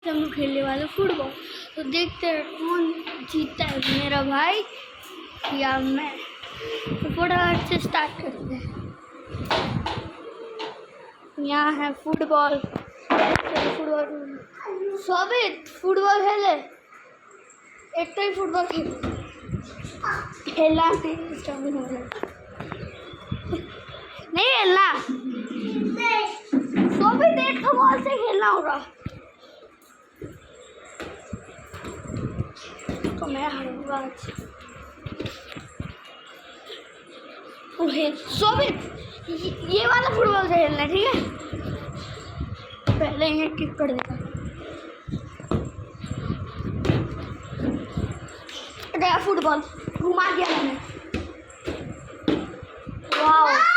हम लोग खेलने वाले फुटबॉल। तो देखते हैं कौन जीतता है, मेरा भाई या मैं। तो फटाफट से स्टार्ट करते हैं। यहाँ है फुटबॉल। फुटबॉल सोबित फुटबॉल खेले, एक तो ही फुटबॉल खेलना नहीं खेलना, सोबित एक तो बॉल से खेलना होगा। तो मैं हारूंगा आज। सोबित ये वाला फुटबॉल से खेलना, ठीक है? पहले ये किक कर देता। गया फुटबॉल, घुमा दिया मैंने। वाह